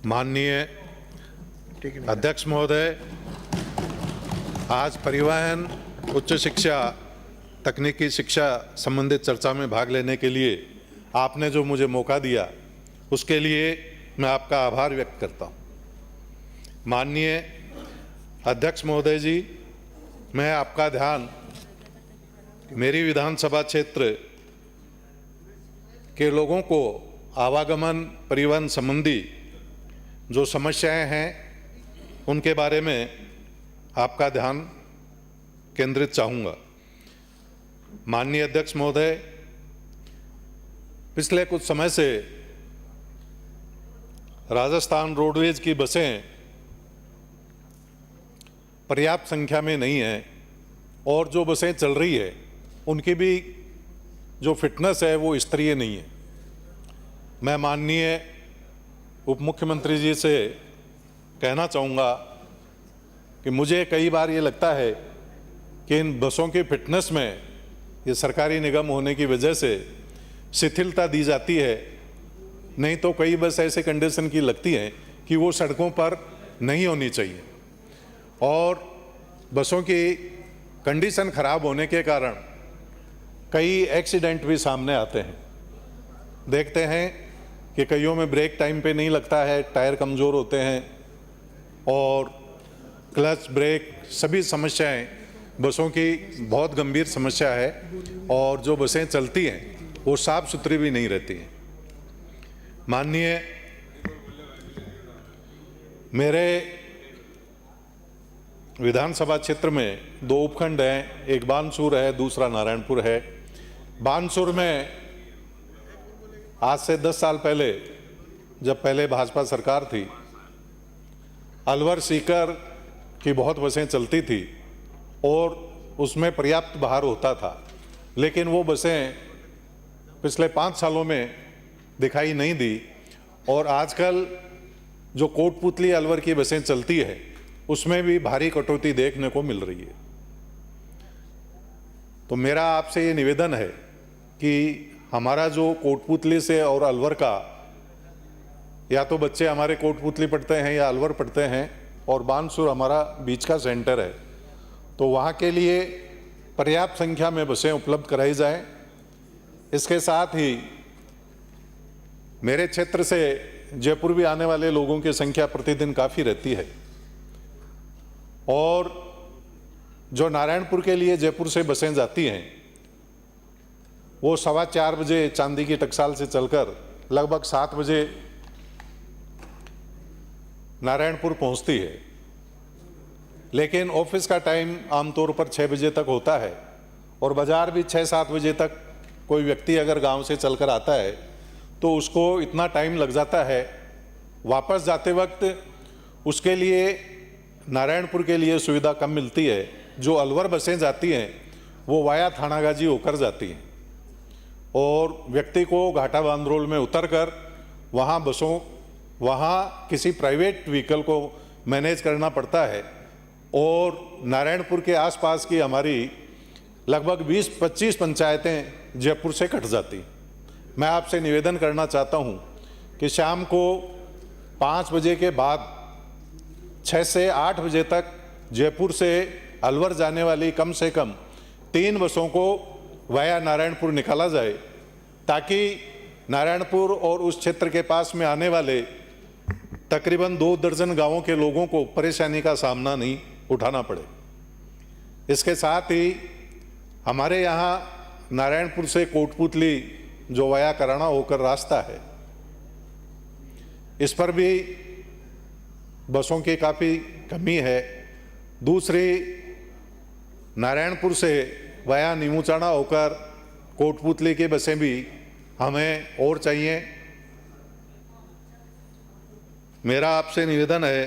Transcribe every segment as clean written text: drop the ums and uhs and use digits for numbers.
माननीय अध्यक्ष महोदय, आज परिवहन, उच्च शिक्षा, तकनीकी शिक्षा संबंधित चर्चा में भाग लेने के लिए आपने जो मुझे मौका दिया उसके लिए मैं आपका आभार व्यक्त करता हूँ। माननीय अध्यक्ष महोदय जी, मैं आपका ध्यान मेरी विधानसभा क्षेत्र के लोगों को आवागमन परिवहन संबंधी जो समस्याएं हैं उनके बारे में आपका ध्यान केंद्रित चाहूँगा। माननीय अध्यक्ष महोदय, पिछले कुछ समय से राजस्थान रोडवेज की बसें पर्याप्त संख्या में नहीं हैं और जो बसें चल रही है उनकी भी जो फिटनेस है वो स्तरीय नहीं है। मैं माननीय उप मुख्यमंत्री जी से कहना चाहूँगा कि मुझे कई बार ये लगता है कि इन बसों की फिटनेस में ये सरकारी निगम होने की वजह से शिथिलता दी जाती है, नहीं तो कई बस ऐसे कंडीशन की लगती हैं कि वो सड़कों पर नहीं होनी चाहिए और बसों की कंडीशन खराब होने के कारण कई एक्सीडेंट भी सामने आते हैं। देखते हैं कि कईयों में ब्रेक टाइम पे नहीं लगता है, टायर कमज़ोर होते हैं और क्लच ब्रेक सभी समस्याएं बसों की बहुत गंभीर समस्या है और जो बसें चलती हैं वो साफ सुथरी भी नहीं रहती हैं। माननीय, मेरे विधानसभा क्षेत्र में दो उपखंड हैं, एक बानसूर है, दूसरा नारायणपुर है। बानसूर में आज से 10 साल पहले, जब पहले भाजपा सरकार थी, अलवर सीकर की बहुत बसें चलती थी और उसमें पर्याप्त भार होता था, लेकिन वो बसें पिछले 5 सालों में दिखाई नहीं दी और आजकल जो कोटपुतली अलवर की बसें चलती है उसमें भी भारी कटौती देखने को मिल रही है। तो मेरा आपसे ये निवेदन है कि हमारा जो कोटपुतली से और अलवर का, या तो बच्चे हमारे कोटपुतली पढ़ते हैं या अलवर पढ़ते हैं और बानसूर हमारा बीच का सेंटर है, तो वहाँ के लिए पर्याप्त संख्या में बसें उपलब्ध कराई जाएं। इसके साथ ही मेरे क्षेत्र से जयपुर भी आने वाले लोगों की संख्या प्रतिदिन काफ़ी रहती है और जो नारायणपुर के लिए जयपुर से बसें जाती हैं वो 4:15 बजे चांदी की टकसाल से चलकर लगभग 7 बजे नारायणपुर पहुंचती है, लेकिन ऑफिस का टाइम आमतौर पर 6 बजे तक होता है और बाज़ार भी 6-7 बजे तक कोई व्यक्ति अगर गांव से चलकर आता है तो उसको इतना टाइम लग जाता है। वापस जाते वक्त उसके लिए नारायणपुर के लिए सुविधा कम मिलती है। जो अलवर बसें जाती हैं वो वाया थानागाजी होकर जाती हैं और व्यक्ति को घाटा बांदरोल में उतरकर वहाँ किसी प्राइवेट व्हीकल को मैनेज करना पड़ता है और नारायणपुर के आसपास की हमारी लगभग 20-25 पंचायतें जयपुर से कट जाती। मैं आपसे निवेदन करना चाहता हूँ कि शाम को 5 बजे के बाद 6 से 8 बजे तक जयपुर से अलवर जाने वाली कम से कम 3 बसों को वाया नारायणपुर निकाला जाए, ताकि नारायणपुर और उस क्षेत्र के पास में आने वाले तकरीबन 2 दर्जन गांवों के लोगों को परेशानी का सामना नहीं उठाना पड़े। इसके साथ ही हमारे यहाँ नारायणपुर से कोटपुतली जो वाया कराना होकर रास्ता है, इस पर भी बसों की काफ़ी कमी है। दूसरी, नारायणपुर से वाया नीमूचाना होकर कोटपुतली की बसें भी हमें और चाहिए। मेरा आपसे निवेदन है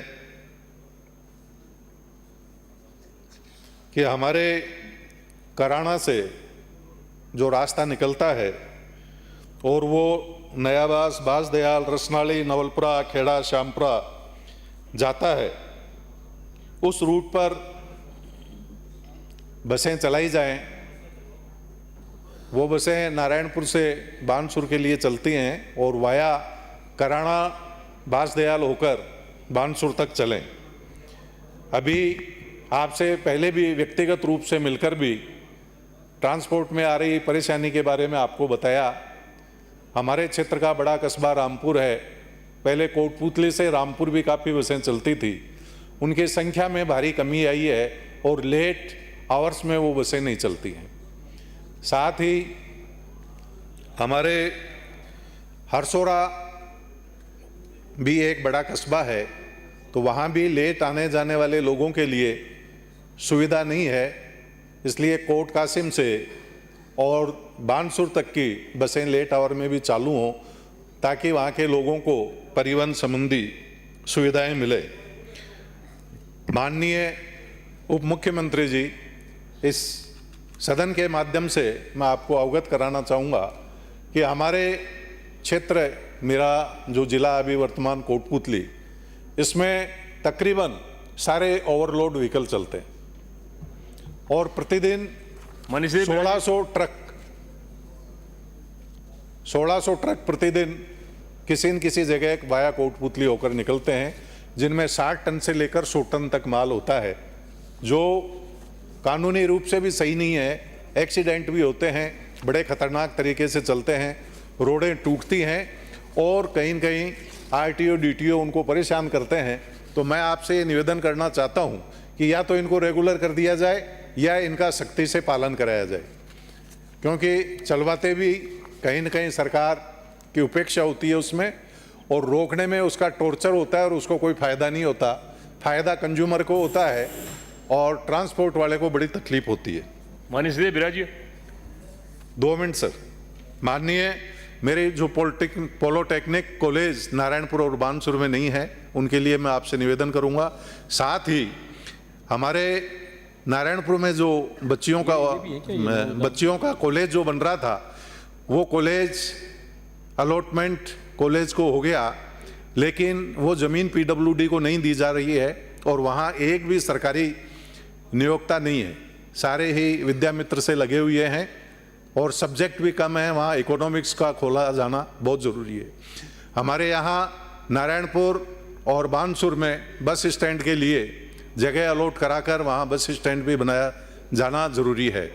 कि हमारे कराना से जो रास्ता निकलता है और वो नयाबास, बांसदयाल, रसनाली, नवलपुरा, खेड़ा, श्यामपुरा जाता है, उस रूट पर बसें चलाई जाएं। वो बसें नारायणपुर से बानसूर के लिए चलती हैं और वाया कराना बांसदयाल होकर बानसूर तक चलें। अभी आपसे पहले भी व्यक्तिगत रूप से मिलकर भी ट्रांसपोर्ट में आ रही परेशानी के बारे में आपको बताया। हमारे क्षेत्र का बड़ा कस्बा रामपुर है। पहले कोटपुतली से रामपुर भी काफ़ी बसें चलती थी, उनकी संख्या में भारी कमी आई है और लेट आवर्स में वो बसें नहीं चलती हैं। साथ ही हमारे हरसोरा भी एक बड़ा कस्बा है, तो वहाँ भी लेट आने जाने वाले लोगों के लिए सुविधा नहीं है। इसलिए कोट कासिम से और बानसूर तक की बसें लेट आवर में भी चालू हों, ताकि वहाँ के लोगों को परिवहन संबंधी सुविधाएं मिले। माननीय उप मुख्यमंत्री जी, इस सदन के माध्यम से मैं आपको अवगत कराना चाहूँगा कि हमारे क्षेत्र, मेरा जो जिला अभी वर्तमान कोटपुतली, इसमें तकरीबन सारे ओवरलोड व्हीकल चलते हैं और प्रतिदिन 1600 ट्रक प्रतिदिन किसी न किसी जगह वाया कोटपुतली होकर निकलते हैं, जिनमें 60 टन से लेकर 100 टन तक माल होता है, जो कानूनी रूप से भी सही नहीं है। एक्सीडेंट भी होते हैं, बड़े खतरनाक तरीके से चलते हैं, रोडें टूटती हैं और कहीं न कहीं आरटीओ डीटीओ उनको परेशान करते हैं। तो मैं आपसे निवेदन करना चाहता हूं कि या तो इनको रेगुलर कर दिया जाए या इनका सख्ती से पालन कराया जाए, क्योंकि चलवाते भी कहीं न कहीं सरकार की उपेक्षा होती है उसमें, और रोकने में उसका टॉर्चर होता है और उसको कोई फ़ायदा नहीं होता। फ़ायदा कंज्यूमर को होता है और ट्रांसपोर्ट वाले को बड़ी तकलीफ होती है। माननीय बिराजी 2 मिनट सर। माननीय, मेरी जो पॉलिटेक्निक कॉलेज नारायणपुर और बानसूर में नहीं है, उनके लिए मैं आपसे निवेदन करूंगा। साथ ही हमारे नारायणपुर में जो बच्चियों का कॉलेज जो बन रहा था, वो कॉलेज अलॉटमेंट कॉलेज को हो गया, लेकिन वो ज़मीन पीडब्ल्यूडी को नहीं दी जा रही है और वहाँ एक भी सरकारी नियोक्ता नहीं है, सारे ही विद्यामित्र से लगे हुए हैं और सब्जेक्ट भी कम है। वहाँ इकोनॉमिक्स का खोला जाना बहुत ज़रूरी है। हमारे यहाँ नारायणपुर और बानसूर में बस स्टैंड के लिए जगह अलॉट कराकर वहाँ बस स्टैंड भी बनाया जाना ज़रूरी है।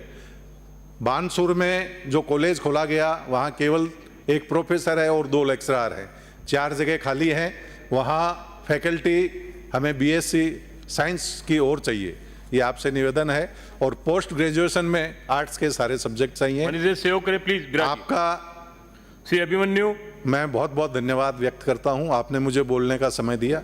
बानसूर में जो कॉलेज खोला गया, वहाँ केवल एक प्रोफेसर है और 2 लेक्चरर हैं, 4 जगह खाली हैं। वहाँ फैकल्टी हमें बीएससी साइंस की ओर चाहिए, ये आपसे निवेदन है। और पोस्ट ग्रेजुएशन में आर्ट्स के सारे सब्जेक्ट चाहिए। सेव करें प्लीज। आपका श्री अभिमन्यु, मैं बहुत बहुत धन्यवाद व्यक्त करता हूँ, आपने मुझे बोलने का समय दिया।